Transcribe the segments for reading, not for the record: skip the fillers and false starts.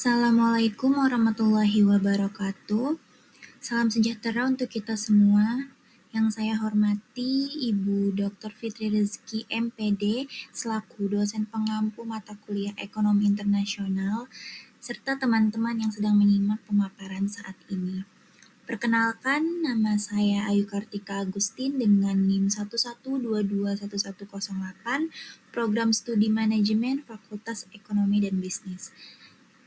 Assalamualaikum warahmatullahi wabarakatuh. Salam sejahtera untuk kita semua. Yang saya hormati Ibu Dr. Fitri Rizky MPD selaku dosen pengampu mata kuliah Ekonomi Internasional serta teman-teman yang sedang menyimak pemaparan saat ini. Perkenalkan, nama saya Ayu Kartika Agustin dengan NIM 112211108, Program Studi Manajemen Fakultas Ekonomi dan Bisnis.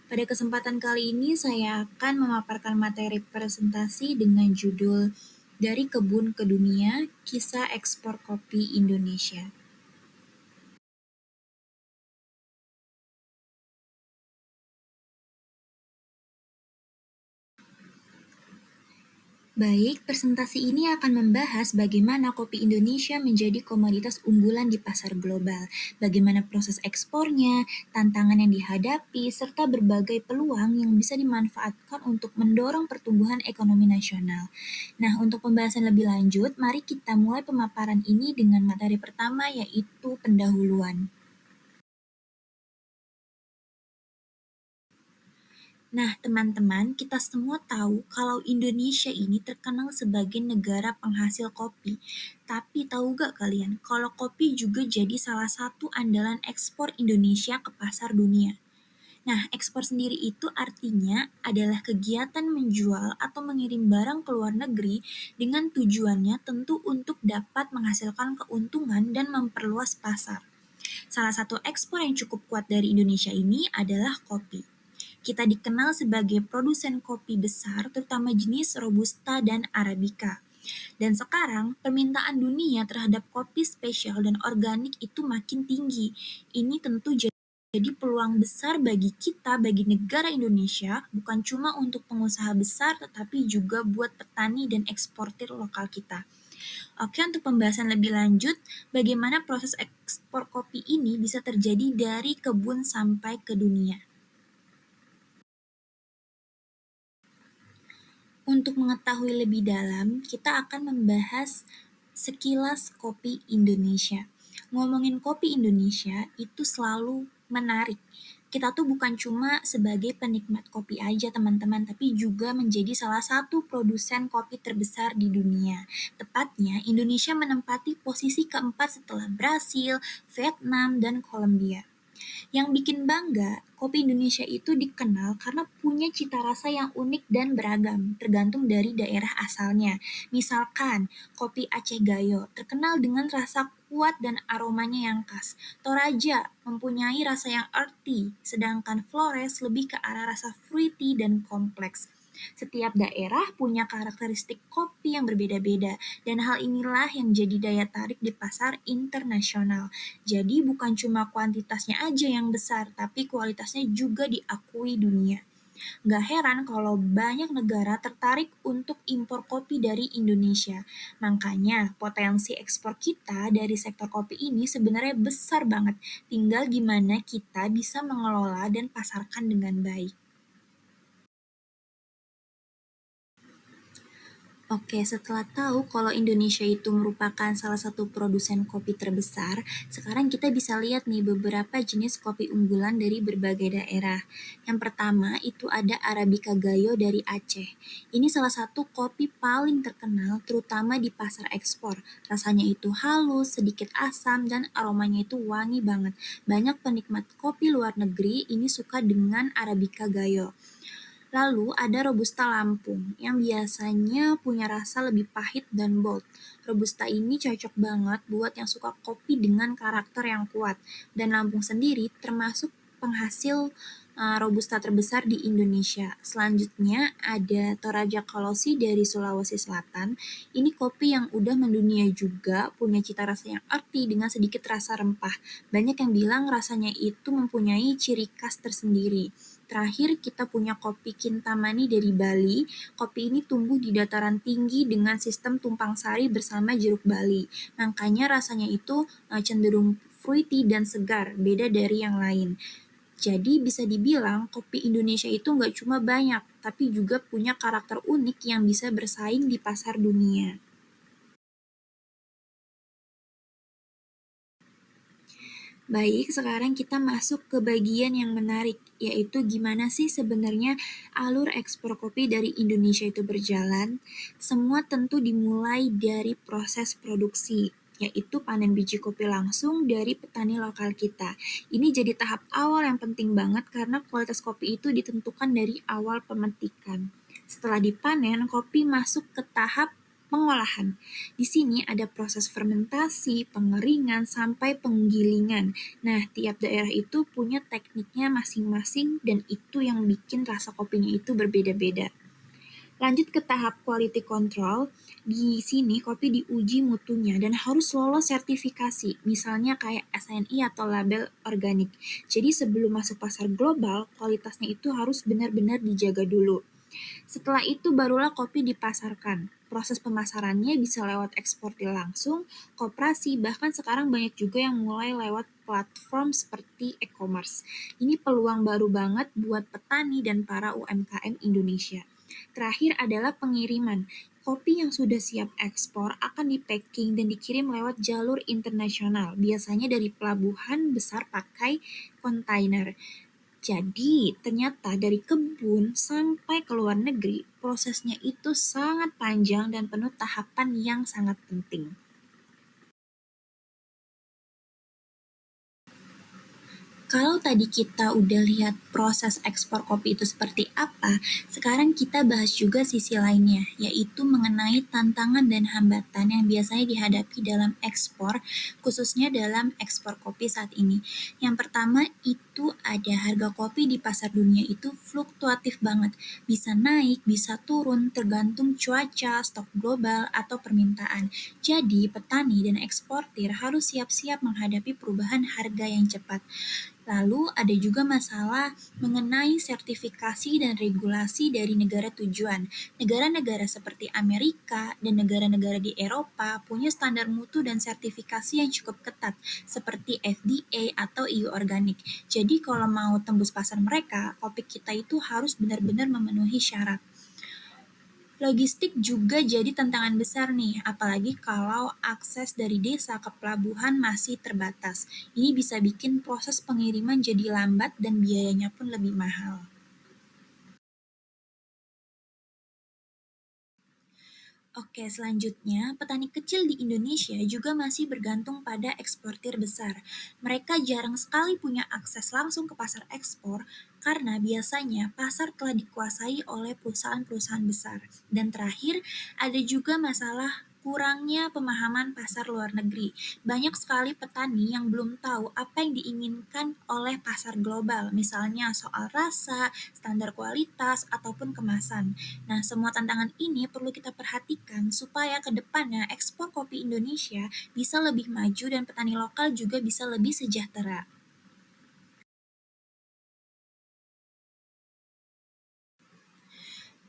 Pada kesempatan kali ini saya akan memaparkan materi presentasi dengan judul Dari Kebun ke Dunia, Kisah Ekspor Kopi Indonesia. Baik, presentasi ini akan membahas bagaimana kopi Indonesia menjadi komoditas unggulan di pasar global, bagaimana proses ekspornya, tantangan yang dihadapi, serta berbagai peluang yang bisa dimanfaatkan untuk mendorong pertumbuhan ekonomi nasional. Nah, untuk pembahasan lebih lanjut, mari kita mulai pemaparan ini dengan materi pertama, yaitu pendahuluan. Nah, teman-teman, kita semua tahu kalau Indonesia ini terkenal sebagai negara penghasil kopi. Tapi tahu gak kalian, kalau kopi juga jadi salah satu andalan ekspor Indonesia ke pasar dunia. Nah, ekspor sendiri itu artinya adalah kegiatan menjual atau mengirim barang ke luar negeri dengan tujuannya tentu untuk dapat menghasilkan keuntungan dan memperluas pasar. Salah satu ekspor yang cukup kuat dari Indonesia ini adalah kopi. Kita dikenal sebagai produsen kopi besar, terutama jenis Robusta dan Arabica. Dan sekarang, permintaan dunia terhadap kopi spesial dan organik itu makin tinggi. Ini tentu jadi peluang besar bagi kita, bagi negara Indonesia, bukan cuma untuk pengusaha besar, tetapi juga buat petani dan eksportir lokal kita. Oke, untuk pembahasan lebih lanjut, bagaimana proses ekspor kopi ini bisa terjadi dari kebun sampai ke dunia. Untuk mengetahui lebih dalam, kita akan membahas sekilas kopi Indonesia. Ngomongin kopi Indonesia itu selalu menarik. Kita tuh bukan cuma sebagai penikmat kopi aja teman-teman, tapi juga menjadi salah satu produsen kopi terbesar di dunia. Tepatnya, Indonesia menempati posisi keempat setelah Brasil, Vietnam, dan Kolombia. Yang bikin bangga, kopi Indonesia itu dikenal karena punya cita rasa yang unik dan beragam, tergantung dari daerah asalnya. Misalkan, kopi Aceh Gayo terkenal dengan rasa kuat dan aromanya yang khas. Toraja mempunyai rasa yang earthy, sedangkan Flores lebih ke arah rasa fruity dan kompleks. Setiap daerah punya karakteristik kopi yang berbeda-beda, dan hal inilah yang jadi daya tarik di pasar internasional. Jadi bukan cuma kuantitasnya aja yang besar, tapi kualitasnya juga diakui dunia. Gak heran kalau banyak negara tertarik untuk impor kopi dari Indonesia. Makanya potensi ekspor kita dari sektor kopi ini sebenarnya besar banget. Tinggal gimana kita bisa mengelola dan pasarkan dengan baik. Oke, setelah tahu kalau Indonesia itu merupakan salah satu produsen kopi terbesar, sekarang kita bisa lihat nih beberapa jenis kopi unggulan dari berbagai daerah. Yang pertama itu ada Arabica Gayo dari Aceh. Ini salah satu kopi paling terkenal terutama di pasar ekspor. Rasanya itu halus, sedikit asam, dan aromanya itu wangi banget. Banyak penikmat kopi luar negeri ini suka dengan Arabica Gayo. Lalu ada Robusta Lampung yang biasanya punya rasa lebih pahit dan bold. Robusta ini cocok banget buat yang suka kopi dengan karakter yang kuat. Dan Lampung sendiri termasuk penghasil Robusta terbesar di Indonesia. Selanjutnya ada Toraja Kolosi dari Sulawesi Selatan. Ini kopi yang udah mendunia juga, punya cita rasa yang earthy dengan sedikit rasa rempah. Banyak yang bilang rasanya itu mempunyai ciri khas tersendiri. Terakhir kita punya kopi Kintamani dari Bali. Kopi ini tumbuh di dataran tinggi dengan sistem tumpang sari bersama jeruk Bali. Makanya rasanya itu cenderung fruity dan segar, beda dari yang lain. Jadi bisa dibilang kopi Indonesia itu nggak cuma banyak, tapi juga punya karakter unik yang bisa bersaing di pasar dunia. Baik, sekarang kita masuk ke bagian yang menarik, yaitu gimana sih sebenarnya alur ekspor kopi dari Indonesia itu berjalan. Semua tentu dimulai dari proses produksi, yaitu panen biji kopi langsung dari petani lokal kita. Ini jadi tahap awal yang penting banget karena kualitas kopi itu ditentukan dari awal pemetikan. Setelah dipanen, kopi masuk ke tahap pengolahan. Di sini ada proses fermentasi, pengeringan, sampai penggilingan. Nah, tiap daerah itu punya tekniknya masing-masing dan itu yang bikin rasa kopinya itu berbeda-beda. Lanjut ke tahap quality control. Di sini kopi diuji mutunya dan harus lolos sertifikasi, misalnya kayak SNI atau label organik. Jadi sebelum masuk pasar global, kualitasnya itu harus benar-benar dijaga dulu. Setelah itu barulah kopi dipasarkan. Proses pemasarannya bisa lewat eksportir langsung, koperasi, bahkan sekarang banyak juga yang mulai lewat platform seperti e-commerce. Ini peluang baru banget buat petani dan para UMKM Indonesia. Terakhir adalah pengiriman. Kopi yang sudah siap ekspor akan di-packing dan dikirim lewat jalur internasional, biasanya dari pelabuhan besar pakai kontainer. Jadi, ternyata dari kebun sampai ke luar negeri, prosesnya itu sangat panjang dan penuh tahapan yang sangat penting. Kalau tadi kita udah lihat proses ekspor kopi itu seperti apa, sekarang kita bahas juga sisi lainnya, yaitu mengenai tantangan dan hambatan yang biasanya dihadapi dalam ekspor, khususnya dalam ekspor kopi saat ini. Yang pertama itu ada harga kopi di pasar dunia itu fluktuatif banget, bisa naik, bisa turun, tergantung cuaca, stok global, atau permintaan. Jadi, petani dan eksportir harus siap-siap menghadapi perubahan harga yang cepat. Lalu ada juga masalah mengenai sertifikasi dan regulasi dari negara tujuan. Negara-negara seperti Amerika dan negara-negara di Eropa punya standar mutu dan sertifikasi yang cukup ketat, seperti FDA atau EU organik. Jadi kalau mau tembus pasar mereka, kopi kita itu harus benar-benar memenuhi syarat. Logistik juga jadi tantangan besar nih, apalagi kalau akses dari desa ke pelabuhan masih terbatas. Ini bisa bikin proses pengiriman jadi lambat dan biayanya pun lebih mahal. Oke, selanjutnya, petani kecil di Indonesia juga masih bergantung pada eksportir besar. Mereka jarang sekali punya akses langsung ke pasar ekspor karena biasanya pasar telah dikuasai oleh perusahaan-perusahaan besar. Dan terakhir, ada juga masalah kurangnya pemahaman pasar luar negeri. Banyak sekali petani yang belum tahu apa yang diinginkan oleh pasar global, misalnya soal rasa, standar kualitas, ataupun kemasan. Nah, semua tantangan ini perlu kita perhatikan supaya ke depannya ekspor kopi Indonesia bisa lebih maju dan petani lokal juga bisa lebih sejahtera.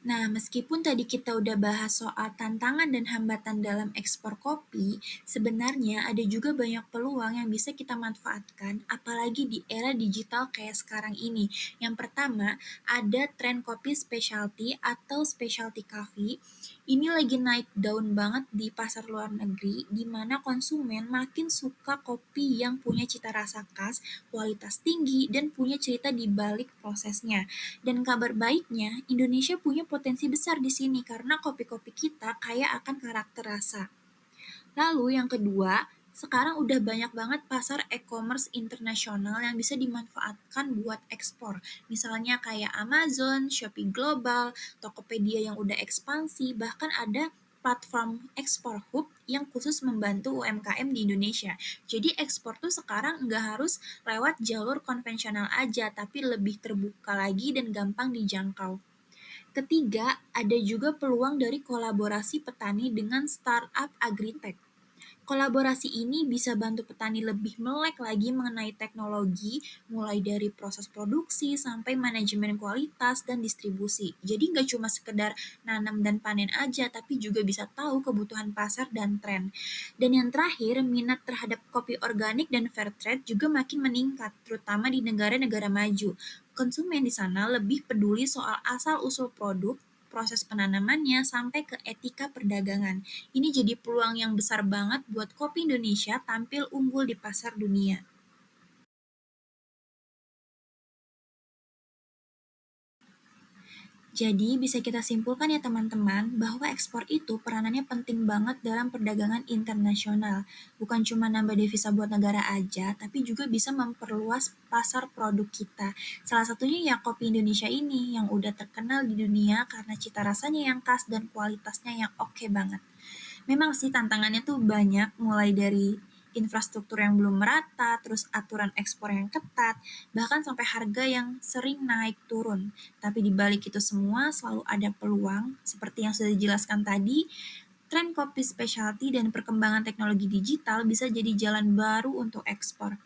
Nah, meskipun tadi kita udah bahas soal tantangan dan hambatan dalam ekspor kopi, sebenarnya ada juga banyak peluang yang bisa kita manfaatkan, apalagi di era digital kayak sekarang ini. Yang pertama, ada tren kopi specialty atau specialty coffee. Ini lagi naik daun banget di pasar luar negeri, di mana konsumen makin suka kopi yang punya cita rasa khas, kualitas tinggi, dan punya cerita di balik prosesnya. Dan kabar baiknya, Indonesia punya potensi besar di sini karena kopi-kopi kita kaya akan karakter rasa. Lalu yang kedua, sekarang udah banyak banget pasar e-commerce internasional yang bisa dimanfaatkan buat ekspor. Misalnya kayak Amazon, Shopee Global, Tokopedia yang udah ekspansi, bahkan ada platform ekspor hub yang khusus membantu UMKM di Indonesia. Jadi ekspor tuh sekarang nggak harus lewat jalur konvensional aja, tapi lebih terbuka lagi dan gampang dijangkau. Ketiga, ada juga peluang dari kolaborasi petani dengan startup agritech. Kolaborasi ini bisa bantu petani lebih melek lagi mengenai teknologi, mulai dari proses produksi sampai manajemen kualitas dan distribusi. Jadi nggak cuma sekedar nanam dan panen aja, tapi juga bisa tahu kebutuhan pasar dan tren. Dan yang terakhir, minat terhadap kopi organik dan fair trade juga makin meningkat, terutama di negara-negara maju. Konsumen di sana lebih peduli soal asal-usul produk, proses penanamannya, sampai ke etika perdagangan. Ini jadi peluang yang besar banget buat kopi Indonesia tampil unggul di pasar dunia. Jadi bisa kita simpulkan ya teman-teman bahwa ekspor itu peranannya penting banget dalam perdagangan internasional. Bukan cuma nambah devisa buat negara aja, tapi juga bisa memperluas pasar produk kita. Salah satunya ya kopi Indonesia ini yang udah terkenal di dunia karena cita rasanya yang khas dan kualitasnya yang oke banget. Memang sih tantangannya tuh banyak, mulai dari infrastruktur yang belum merata, terus aturan ekspor yang ketat, bahkan sampai harga yang sering naik turun. Tapi di balik itu semua selalu ada peluang, seperti yang sudah dijelaskan tadi, tren kopi specialty dan perkembangan teknologi digital bisa jadi jalan baru untuk ekspor.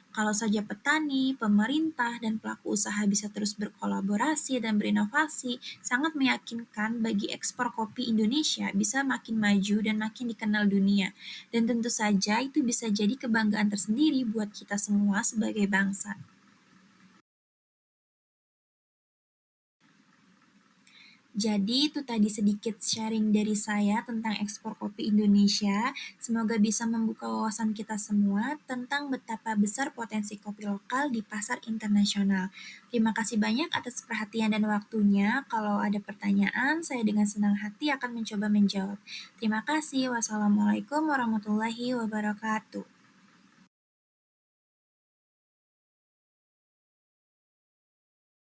Kalau saja petani, pemerintah, dan pelaku usaha bisa terus berkolaborasi dan berinovasi, sangat meyakinkan bagi ekspor kopi Indonesia bisa makin maju dan makin dikenal dunia. Dan tentu saja itu bisa jadi kebanggaan tersendiri buat kita semua sebagai bangsa. Jadi itu tadi sedikit sharing dari saya tentang ekspor kopi Indonesia. Semoga bisa membuka wawasan kita semua tentang betapa besar potensi kopi lokal di pasar internasional. Terima kasih banyak atas perhatian dan waktunya. Kalau ada pertanyaan, saya dengan senang hati akan mencoba menjawab. Terima kasih. Wassalamualaikum warahmatullahi wabarakatuh.